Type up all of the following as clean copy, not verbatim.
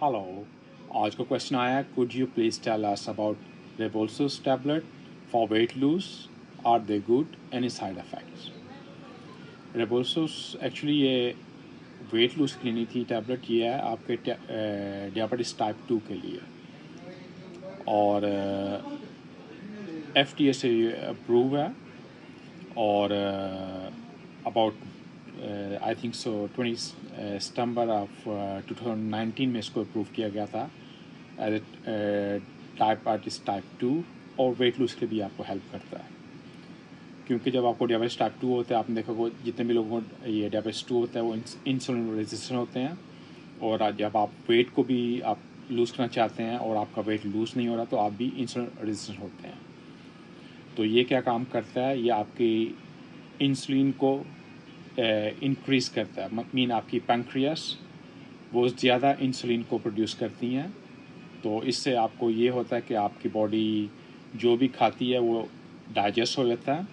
Hello. आज का question आया, could you please tell us about Rybelsus tablet for weight lose, are they good, any side effects? Rybelsus actually ये weight lose के लिए नहीं थी टैबलेट, ये है आपके डायबिटीज टाइप 2 के लिए। और FDA से अप्रूव है और about I think so 20 September of 2019 में इसको अप्रूव किया गया था एज डायबिटीज टाइप 2, और वेट लूज के लिए भी आपको हेल्प करता है। क्योंकि जब आपको डायबिटीज टाइप 2 होता है, आपने देखा को जितने भी लोगों को ये डायबिटीज 2 होता है वो इंसुलिन रेजिस्टेंट होते हैं, और जब आप वेट को भी आप लूज़ करना चाहते हैं और आपका वेट लूज़ नहीं हो रहा तो आप भी इंसुलिन रेजिस्टेंट होते हैं। तो ये क्या काम करता है, ये आपकी इंसुलिन को इंक्रीज़ करता है, मीन आपकी पैंक्रियास वो ज़्यादा इंसुलिन को प्रोड्यूस करती हैं। तो इससे आपको ये होता है कि आपकी बॉडी जो भी खाती है वो डाइजेस्ट हो जाता है,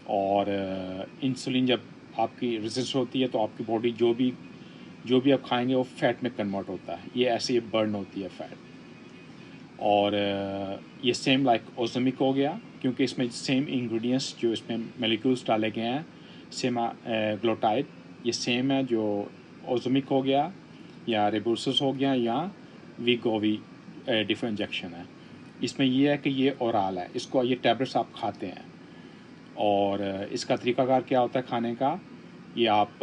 और इंसुलिन जब आपकी रेजिस्ट होती है तो आपकी बॉडी जो भी आप खाएंगे वो फैट में कन्वर्ट होता है, ये ऐसे ही बर्न होती है फैट। और ये सेम लाइक ओज़ोमिक हो गया, क्योंकि इसमें सेम इंग्रेडिएंट्स जो इसमें मॉलिक्यूल्स डाले गए हैं, सेमा ग्लोटाइड, ये सेम है जो ओज़ोमिक हो गया या रेबोल्सस हो गया या वीगोवी डिफरेंट इंजेक्शन है। इसमें ये है कि ये ओरल है, इसको ये टैबलेट्स आप खाते हैं, और इसका तरीकाकार क्या होता है खाने का, ये आप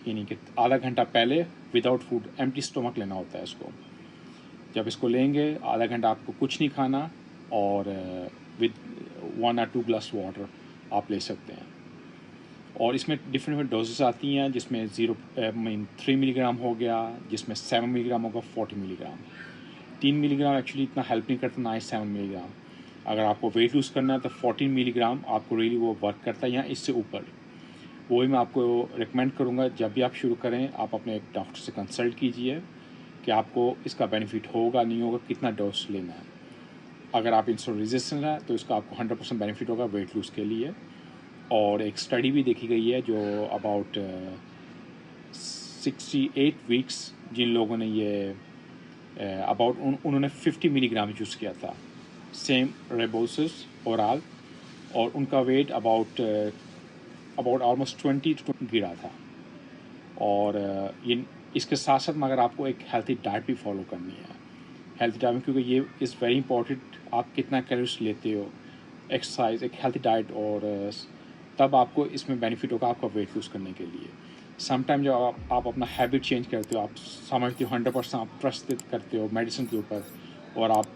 यानी कि आधा घंटा पहले विदाउट फूड एम्प्टी स्टमक लेना होता है इसको। जब इसको लेंगे आधा घंटा आपको कुछ नहीं खाना, और विद 1 or 2 ग्लास वाटर आप ले सकते हैं। और इसमें डिफरेंट डोजेस आती हैं, जिसमें 3 मिलीग्राम हो गया, जिसमें 7 मिलीग्राम होगा, 40 मिलीग्राम। 3 मिलीग्राम एक्चुअली इतना हेल्प नहीं करता, ना ही 7 मिलीग्राम। अगर आपको वेट लूज़ करना है तो 14 मिलीग्राम आपको रियली वो वर्क करता है, या इससे ऊपर। वो ही मैं आपको रिकमेंड करूँगा, जब भी आप शुरू करें आप अपने एक डॉक्टर से कंसल्ट कीजिए कि आपको इसका बेनिफिट होगा नहीं होगा, कितना डोज लेना है। अगर आप इंसुलिन रेजिस्टेंट है तो इसका आपको 100% बेनिफिट होगा वेट लूज़ के लिए। और एक स्टडी भी देखी गई है जो अबाउट 68 वीक्स जिन लोगों ने ये उन्होंने 50 मिलीग्राम यूज़ किया था, सेम रेबोल्सस ओरल, और उनका वेट अबाउट ऑलमोस्ट 20 to 20 गिरा था। और ये इसके साथ साथ मगर आपको एक हेल्थी डाइट भी फॉलो करनी है। हेल्थी डाइट में, क्योंकि ये इज़ वेरी इंपॉर्टेंट, आप कितना कैलोरीज लेते हो, एक्सरसाइज, एक हेल्थी डाइट, और तब आपको इसमें बेनिफिट होगा आपका वेट लूज़ करने के लिए। समटाइम जब आप अपना हैबिट चेंज करते हो, आप समझते हो 100% आप ट्रस्ट करते हो मेडिसिन के ऊपर, और आप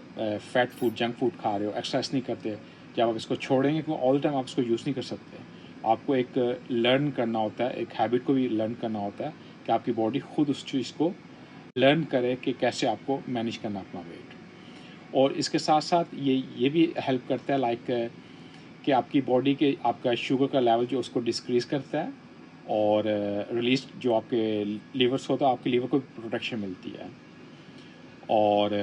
फैट फूड, जंक फूड खा रहे हो, एक्सरसाइज नहीं करते, जब आप इसको छोड़ेंगे, क्योंकि ऑल द टाइम आप इसको यूज़ नहीं कर सकते, आपको एक लर्न करना होता है, एक हैबिट को भी लर्न करना होता है कि आपकी बॉडी खुद उस चीज़ को लर्न करे कि कैसे आपको मैनेज करना अपना वेट। और इसके साथ साथ ये भी हेल्प करता है लाइक कि आपकी बॉडी के आपका शुगर का लेवल जो उसको डिक्रीज़ करता है, और रिलीज जो आपके लीवर्स होता है, आपके लीवर को प्रोटेक्शन मिलती है। और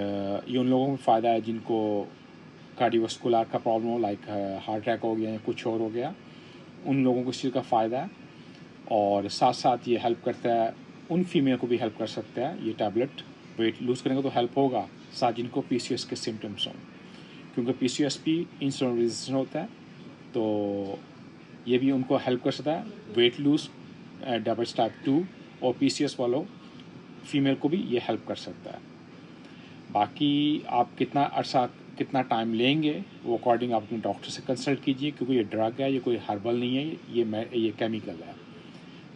ये उन लोगों को फ़ायदा है जिनको कार्डियोवास्कुलर का प्रॉब्लम हो, लाइक हार्ट अटैक हो गया या कुछ और हो गया, उन लोगों को इस चीज़ का फ़ायदा है। और साथ साथ ये हेल्प करता है, उन फीमेल को भी हेल्प कर सकता है ये टैबलेट, वेट लूज़ करेंगे तो हेल्प होगा, साथ जिनको PCOS के सिम्टम्स हों, क्योंकि PCOS भी इंसुलिन रेजिस्टेंट होता है, तो ये भी उनको हेल्प कर सकता है, वेट लूज़, डायबिटीज टाइप 2 और PCOS वालों फीमेल को भी ये हेल्प कर सकता है। बाकी आप कितना टाइम लेंगे वो अकॉर्डिंग आप अपने डॉक्टर से कंसल्ट कीजिए, क्योंकि ये ड्रग है, ये कोई हर्बल नहीं है, ये केमिकल है,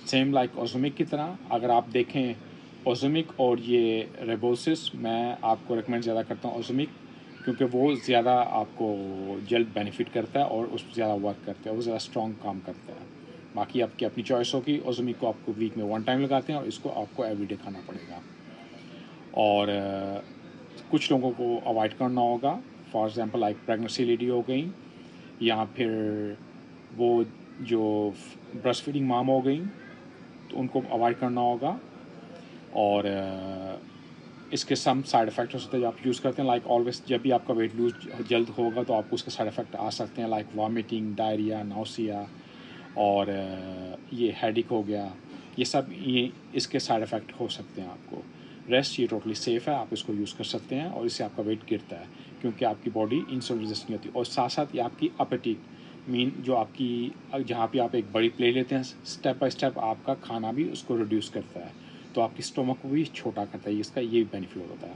सेम लाइक ओज़ोमिक की तरह। अगर आप देखें ओज़ोमिक और ये रेबोल्सस, मैं आपको रिकमेंड ज़्यादा करता हूँ ओज़ोमिक, क्योंकि वो ज़्यादा आपको जल्द बेनिफिट करता है और उस पर ज़्यादा वर्क करता है, वो ज़्यादा स्ट्रॉन्ग काम करता है। बाकी आपकी अपनी चॉइस होगी, ओज़ोमिक को आपको वीक में 1 टाइम लगाते हैं और इसको आपको एवरीडे खाना पड़ेगा। और कुछ लोगों को अवॉइड करना होगा, for example like pregnancy lady हो गई, या फिर वो जो ब्रेस्ट फीडिंग माम हो गई, तो उनको अवॉइड करना होगा। और इसके सम साइड इफ़ेक्ट्स होते हैं जो आप यूज़ करते हैं, लाइक ऑलवेज जब भी आपका वेट लूज जल्द होगा तो आपको उसके साइड इफ़ेक्ट आ सकते हैं, लाइक वॉमिटिंग, डायरिया, नाउसिया, और ये हेडेक हो गया, ये सब ये इसके साइड इफ़ेक्ट हो सकते हैं आपको। ریسٹ یہ ٹوٹلی سیف ہے, آپ اس کو یوز کر سکتے ہیں, اور اس سے آپ کا ویٹ گرتا ہے کیونکہ آپ کی باڈی انسولین ریزسٹ نہیں ہوتی. اور ساتھ ساتھ یہ آپ کی اپیٹیٹ مین جو آپ کی جہاں پہ آپ ایک بڑی پلے لیتے ہیں اسٹیپ بائی اسٹیپ آپ کا کھانا بھی اس کو ریڈیوس کرتا ہے, تو آپ کی اسٹومک کو بھی چھوٹا کرتا ہے, اس کا یہ بھی بینیفٹ ہوتا ہے.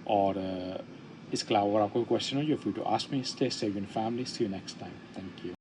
اور اس کے علاوہ اگر آپ کو کوئی کوشچن ہو, you free to ask me. Stay safe in family. See you next time. Thank you.